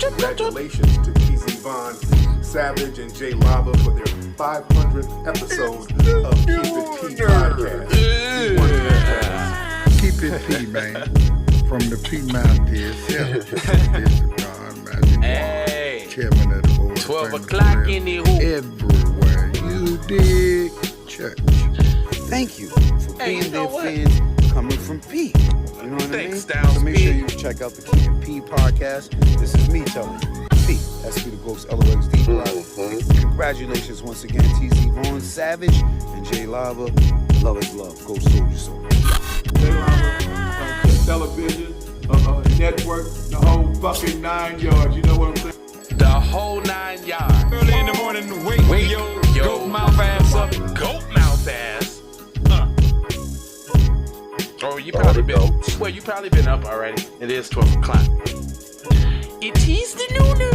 Congratulations to TZ Savage and J Lava for their 500th episode of Keep It P podcast. Keep it P, man. From the P Mountains. Hey, Chairman of the board. 12 o'clock in the hoop. Everywhere you dig church. Thank you for being there, fans coming from P. You know what I mean? So make sure you check out the Keep It P podcast. This is me telling you. P. That's P the Ghost LOXD. Congratulations once again, TZ Vaughn, Savage, and J Lava. Love is love. Go soldier soul. J Lava, television, network, the whole fucking 9 yards. You know what I'm saying? The whole 9 yards. Early in the morning, wake yo, goat mouth ass up. Goat mouth ass. Oh, you probably been up already. It is 12 o'clock. It is the nooner.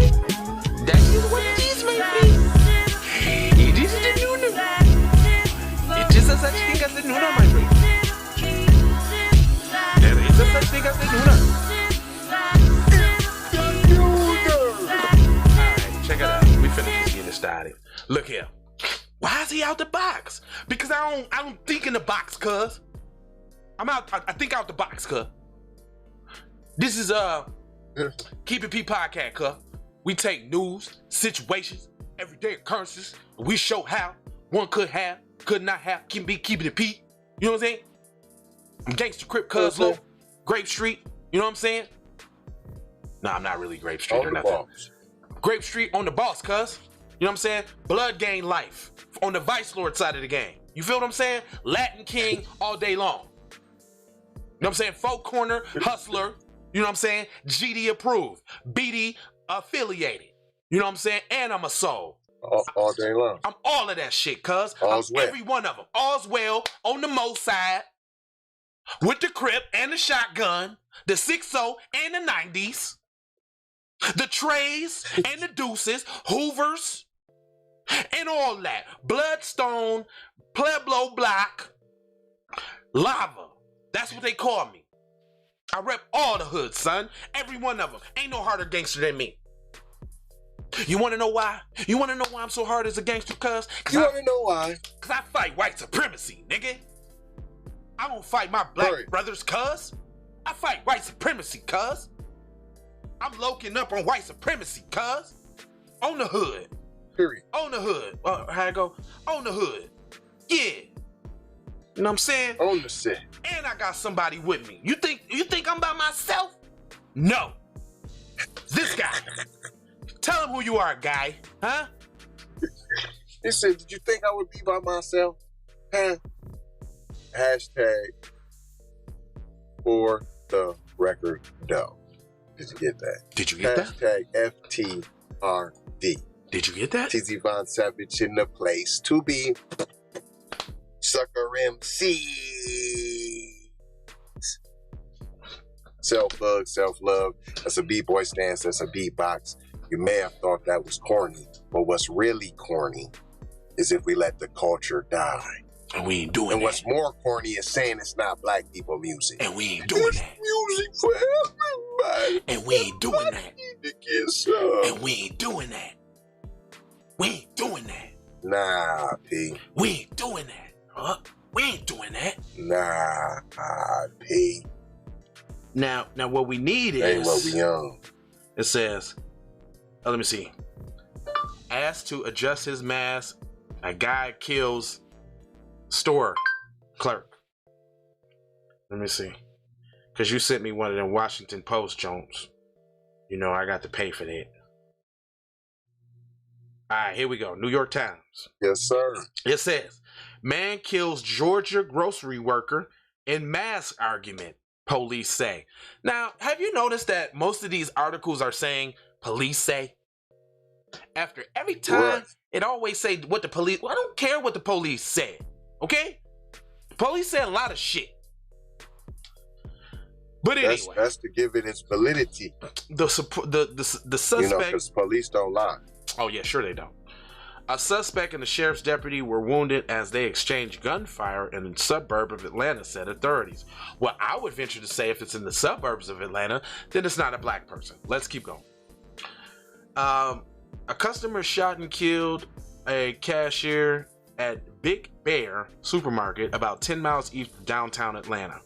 That is what it is, my friend. It is the nooner. It is a such thing as the nooner, my friend. There is a such thing as the nooner. Alright, check it out. We finished getting started. Look here. Why is he out the box? Because I don't think in the box, cuz. I think out the box, cuz. This is Keep It P podcast, cuz. We take news, situations, everyday occurrences, and we show how one could have, could not have, can be keeping it P. You know what I'm saying? I'm Gangster Crip, cuz, low, Grape Street. You know what I'm saying? Nah, I'm not really Grape Street or nothing. Grape Street on the boss, cuz. You know what I'm saying? Blood Gang Life on the Vice Lord side of the game. You feel what I'm saying? Latin King all day long. You know what I'm saying? Folk Corner, Hustler, you know what I'm saying? GD approved, BD affiliated. You know what I'm saying? And I'm a soul. All day long. I'm all of that shit, cuz. All's well. Every one of them. All's well on the Mo side with the Crip and the shotgun, the 6-0 and the 90s, the Trays and the Deuces, Hoovers, and all that. Bloodstone, Pueblo Block, Lava. That's what they call me. I rep all the hoods, son. Every one of them. Ain't no harder gangster than me. You want to know why? You want to know why I'm so hard as a gangster, cuz? You want to know why? Because I fight white supremacy, nigga. I don't fight my black brothers, cuz. I fight white supremacy, cuz. I'm loking up on white supremacy, cuz. On the hood. Period. On the hood. How I go? On the hood. Yeah. You know what I'm saying? On the set. And I got somebody with me. You think I'm by myself? No. This guy. Tell him who you are, guy. Huh? He said, did you think I would be by myself? Huh? Hashtag for the record doe. Did you get that? Did you get that? Hashtag FTRD. Did you get that? TZ Von Savage in the place to be. Sucker MCs. Self-bug, self-love. That's a B-boy stance. That's a beatbox. You may have thought that was corny, but what's really corny is if we let the culture die. And we ain't doing that. And what's more corny is saying it's not black people music. And we ain't doing that. Music for everybody. And we ain't doing that. Need to get some. And we ain't doing that. We ain't doing that. Nah, P. We ain't doing that. Huh? We ain't doing that. Nah, P. Now what we need is... Ain't what we on. It says, let me see. Asked to adjust his mask, a guy kills store clerk. Let me see. Because you sent me one of them Washington Post Jones. You know, I got to pay for that. All right, here we go. New York Times. Yes, sir. It says, man kills Georgia grocery worker in mask argument, police say. Now, have you noticed that most of these articles are saying police say? After every time, it always say what the police... Well, I don't care what the police said, okay? The police said a lot of shit. But anyway... That's to give it its validity. The suspect... You know, because police don't lie. Oh, yeah, sure they don't. A suspect and a sheriff's deputy were wounded as they exchanged gunfire in the suburb of Atlanta, said authorities. Well, I would venture to say if it's in the suburbs of Atlanta, then it's not a black person. Let's keep going. A customer shot and killed a cashier at Big Bear Supermarket about 10 miles east of downtown Atlanta.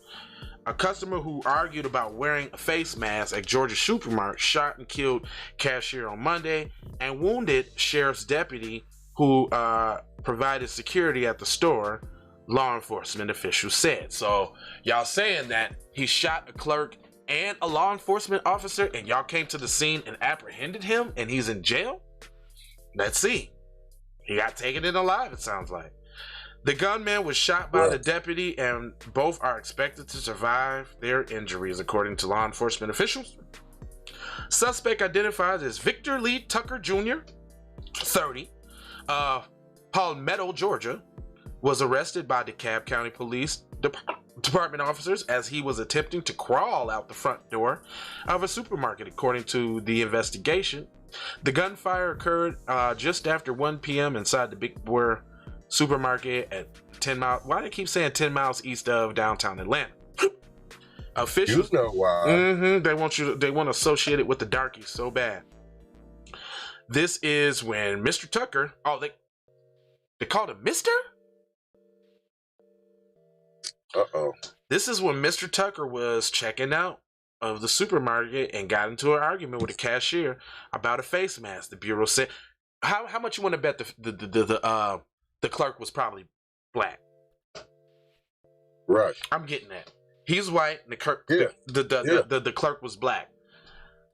A customer who argued about wearing a face mask at Georgia Supermarket shot and killed cashier on Monday and wounded sheriff's deputy who provided security at the store, law enforcement officials said. So y'all saying that he shot a clerk and a law enforcement officer and y'all came to the scene and apprehended him and he's in jail? Let's see. He got taken in alive, it sounds like. The gunman was shot by the deputy and both are expected to survive their injuries, according to law enforcement officials. Suspect identified as Victor Lee Tucker Jr., 30, Palmetto, Georgia, was arrested by DeKalb County Police Department officers as he was attempting to crawl out the front door of a supermarket, according to the investigation. The gunfire occurred just after 1 p.m. inside the Big Bear Supermarket at 10 miles. Why do they keep saying 10 miles east of downtown Atlanta? Officials know why. They want to associate it with the darkies so bad. This is when Mr. Tucker. Oh, they called him Mr. Uh-oh. This is when Mr. Tucker was checking out of the supermarket and got into an argument with a cashier about a face mask. The bureau said, "How much you want to bet the clerk was probably black?" Right. I'm getting that. He's white. And the clerk was black.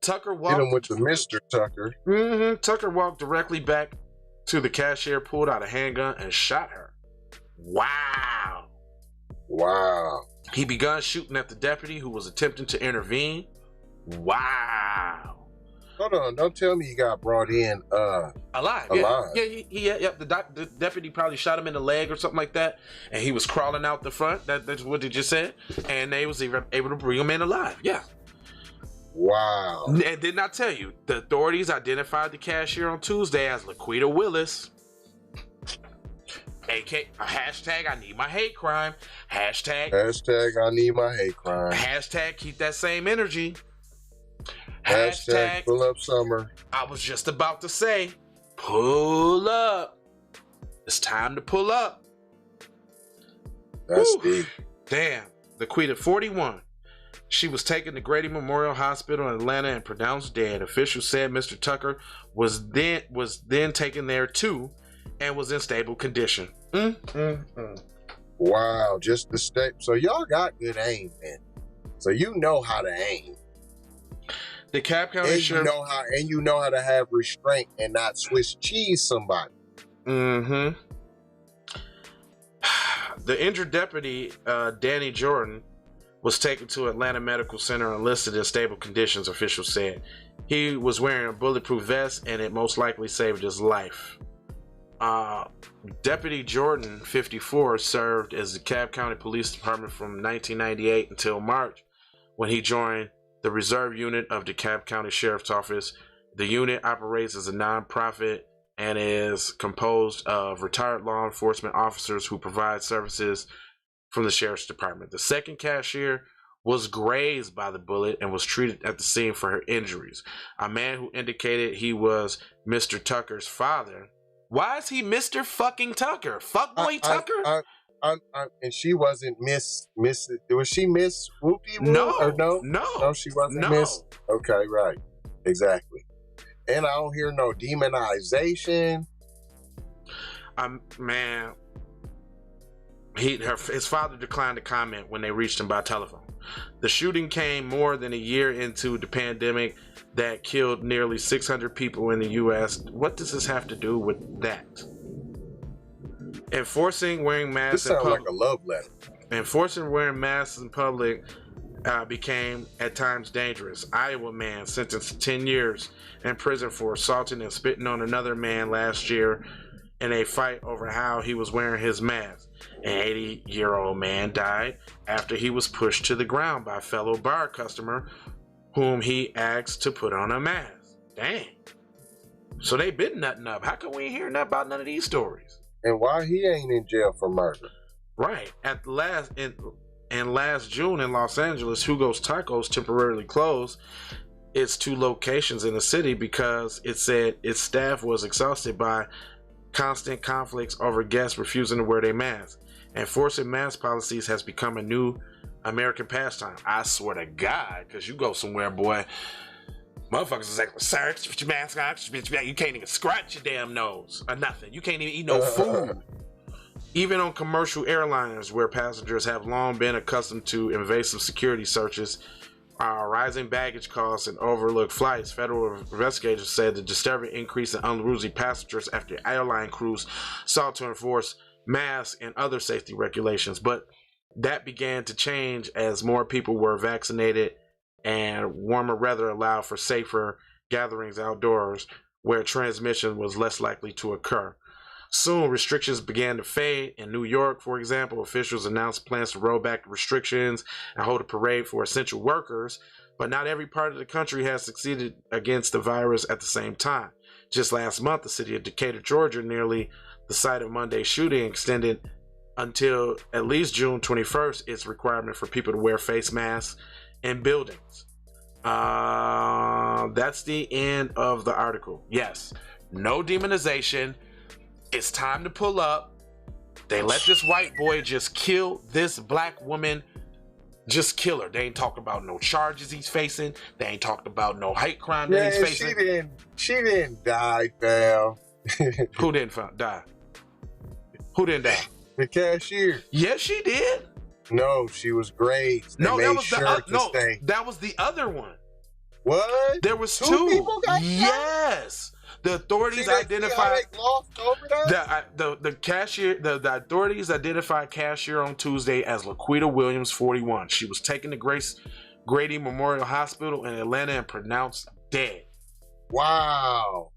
Tucker walked. Hit him with the Mr. Tucker. Tucker walked directly back to the cashier, pulled out a handgun, and shot her. Wow. He began shooting at the deputy who was attempting to intervene. Wow. Hold on, don't tell me you got brought in alive. Yeah. The deputy probably shot him in the leg or something like that, and he was crawling out the front. That's what they just said, and they was even able to bring him in alive. Yeah. Wow. And didn't I tell you, the authorities identified the cashier on Tuesday as Laquita Willis. Hashtag I need my hate crime. Hashtag I need my hate crime. Hashtag keep that same energy. Hashtag pull up summer. I was just about to say, pull up. It's time to pull up. That's deep. Damn. Laquita, 41. She was taken to Grady Memorial Hospital in Atlanta and pronounced dead. Officials said Mr. Tucker was then taken there too and was in stable condition. Wow, just the step. So y'all got good aim, man. So you know how to aim. The DeKalb County Sheriff, you know how to have restraint and not Swiss cheese somebody. The injured deputy, Danny Jordan, was taken to Atlanta Medical Center and listed in stable conditions, officials said. He was wearing a bulletproof vest and it most likely saved his life. Deputy Jordan, 54, served as the DeKalb County Police Department from 1998 until March, when he joined the Reserve Unit of DeKalb County Sheriff's Office. The unit operates as a nonprofit and is composed of retired law enforcement officers who provide services from the Sheriff's Department. The second cashier was grazed by the bullet and was treated at the scene for her injuries. A man who indicated he was Mr. Tucker's father. Why is he Mr. fucking Tucker? Fuckboy Tucker? And she wasn't Miss. Was she Miss Whoopie? No, she wasn't Miss. Okay, right, exactly. And I don't hear no demonization. Man, his father declined to comment when they reached him by telephone. The shooting came more than a year into the pandemic that killed nearly 600 people in the U.S. What does this have to do with that? Enforcing wearing masks in public. This sounds like a love letter. Enforcing wearing masks in public became at times dangerous. Iowa man sentenced to 10 years in prison for assaulting and spitting on another man last year in a fight over how he was wearing his mask. An 80-year-old man died after he was pushed to the ground by a fellow bar customer whom he asked to put on a mask. Dang. So they been nutting up. How come we ain't hearing nothing about none of these stories? And why he ain't in jail for murder? Right. At last June in Los Angeles, Hugo's Tacos temporarily closed its 2 locations in the city because it said its staff was exhausted by constant conflicts over guests refusing to wear their masks. Enforcing mask policies has become a new American pastime. I swear to God, because you go somewhere, boy, motherfuckers is like, sir, put your mask on. You can't even scratch your damn nose or nothing. You can't even eat no food. Even on commercial airliners where passengers have long been accustomed to invasive security searches, rising baggage costs, and overlooked flights, federal investigators said the disturbing increase in unruly passengers after airline crews sought to enforce masks and other safety regulations. But that began to change as more people were vaccinated and warmer weather allowed for safer gatherings outdoors where transmission was less likely to occur. Soon, restrictions began to fade. In New York, for example, officials announced plans to roll back restrictions and hold a parade for essential workers, but not every part of the country has succeeded against the virus at the same time. Just last month, the city of Decatur, Georgia, nearly the site of Monday's shooting, extended until at least June 21st its requirement for people to wear face masks in buildings. That's the end of the article. Yes, no demonization. It's time to pull up. They let this white boy just kill this black woman. Just kill her. They ain't talking about no charges he's facing. They ain't talking about no hate crime that he's facing. She didn't die, fam. Who didn't die? Who didn't die? The cashier. Yes, she did. No, she was great. No, that was that was the other one. What? There was two people got yes. The authorities identified the cashier. The authorities identified cashier on Tuesday as Laquita Williams, 41. She was taken to Grady Memorial Hospital in Atlanta and pronounced dead. Wow.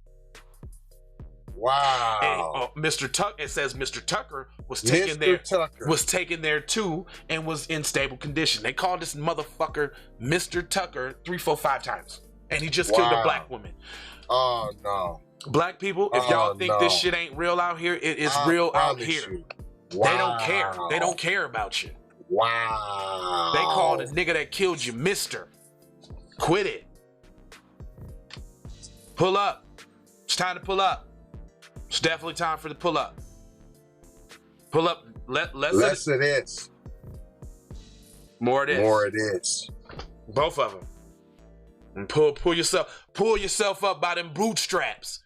And, Mr. Tucker. It says Mr. Tucker was taken there. Was taken there too and was in stable condition. They called this motherfucker Mr. Tucker 3, 4, 5 times, and he just killed a black woman. Oh no. Black people, if y'all think this shit ain't real out here, it is real out here. Wow. They don't care. They don't care about you. Wow. They called the nigga that killed you Mister. Quit it. Pull up. It's time to pull up. It's definitely time for the pull up. Pull up. Less of this. More of this. More of this. Both of them. And pull yourself up by them bootstraps.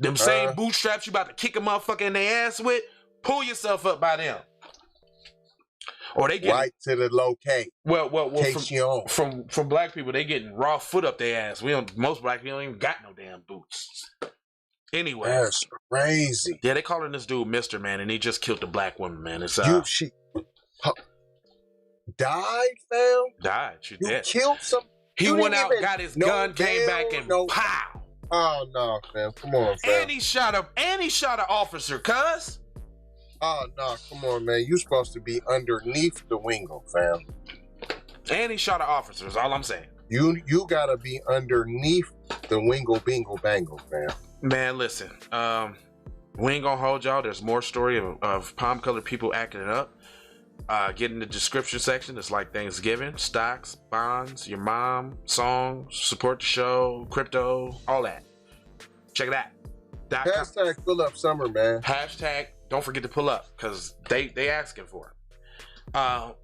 Them same bootstraps you about to kick a motherfucker in their ass with. Pull yourself up by them. Or they get right to the locate. Well, from black people, they getting raw foot up their ass. Most black people ain't even got no damn boots. Anyway, that's crazy. Yeah, they calling this dude Mister, man, and he just killed the black woman, man. It's she died, fam. Died. She dead. Killed some. He went out, got his gun, came back, and pow. Oh no, fam! Come on, fam. And he shot an officer, cuz. Oh no, come on, man! You supposed to be underneath the wingle, fam. And he shot an officer. Is all I'm saying. You gotta be underneath the wingle, bingle, bangle, fam. Man, listen. We ain't gonna hold y'all. There's more story of palm-colored people acting it up. Get in the description section. It's like Thanksgiving, stocks, bonds, your mom, songs, support the show, crypto, all that. Check it out. Hashtag pull up summer, man. Hashtag don't forget to pull up because they asking for it.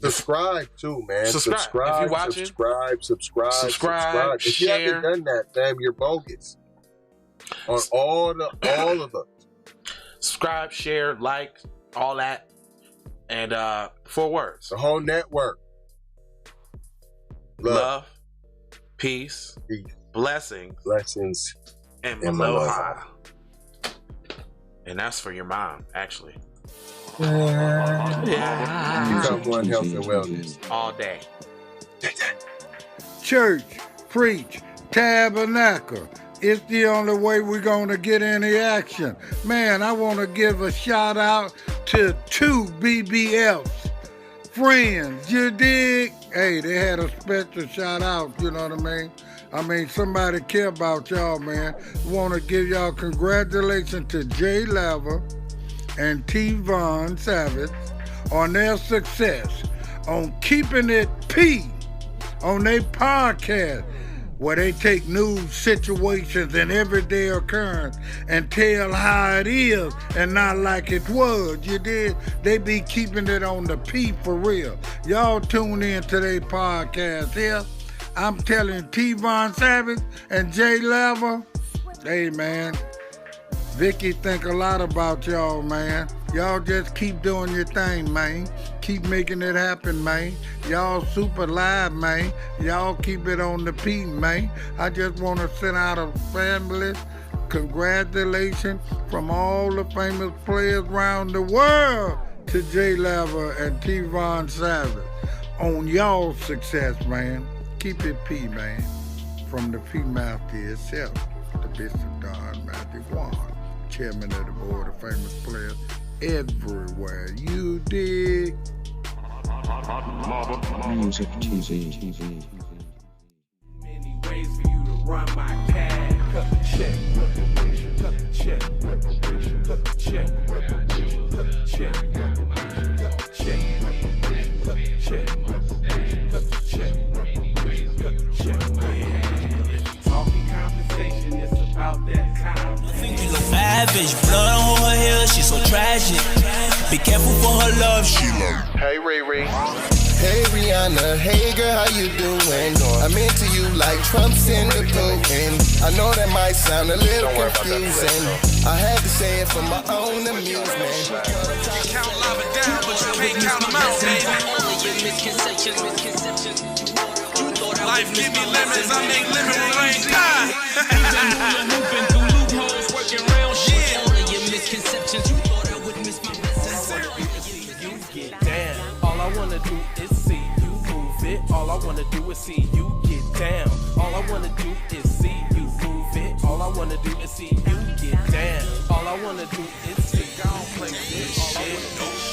Subscribe too, man. Subscribe. If you watching, subscribe. If you haven't done that, fam, you're bogus. On all of us. Subscribe, share, like, all that. And 4 words. The whole network. Love, peace, blessings, and aloha. And that's for your mom, actually. Yeah. Become one health and wellness. All day. Church, preach, tabernacle. It's the only way we're going to get any action. Man, I want to give a shout out to 2 BBFs. Friends, you dig? Hey, they had a special shout out, you know what I mean? I mean, somebody care about y'all, man. Want to give y'all congratulations to Jay Lever and T-Von Savage on their success on Keeping It P on their podcast, where they take news situations and everyday occurrence and tell how it is and not like it was. You did? They be keeping it on the P for real. Y'all tune in to their podcast here. I'm telling T-Von Savage and Jay Lever, hey man, Vicky think a lot about y'all, man. Y'all just keep doing your thing, man. Keep making it happen, man. Y'all super live, man. Y'all keep it on the P, man. I just want to send out a family congratulations from all the famous players around the world to Jay Lever and T-Von Savage on y'all success, man. Keep it P, man. From the P Master itself, the Bishop Don Matthew Juan, chairman of the board of famous players everywhere. You dig? Music TV. Many ways for you to run my cash. Cut the check, cut the check, cut the check, cut the check, cut the check, cut the check, cut the check, cut the check, cut the check. Talking compensation, it's about that time. You look savage, blood on her hair, she's so tragic. Be careful for her love, she love. Hey, Riri. Hey Rihanna, hey girl, how you doing? I'm into you like Trump's in the Putin. I know that might sound a little confusing. I had to say it for my own amusement. You count lava down, but you can't count them out, baby. Life give me lemons, I make lemon rain die. Moving through loopholes, working round shit. Only your misconceptions, you thought I would miss my message. You get down. All I wanna do is see you move it. All I wanna do is see you get down. All I wanna do is see you move it. All I wanna do is see you get down. All I wanna do is see you play this shit.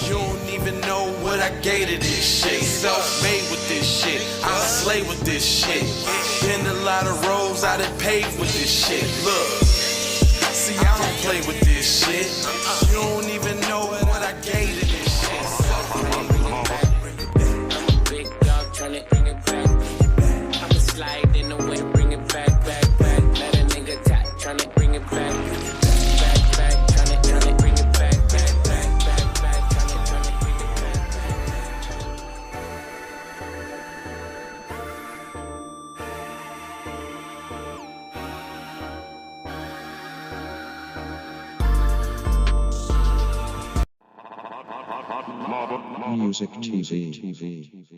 You don't even know what I gave to this shit. Self-made with this shit. I slay with this shit. Been a lot of roads I done paved with this shit. Look, see I don't play with this shit. You don't even know what I gave to this shit. Slide in the way, bring it back, back, back. Let a nigga tap, tryna bring it back, back, back, tryna bring it back, back, back, back, back, tryna bring it Music TV.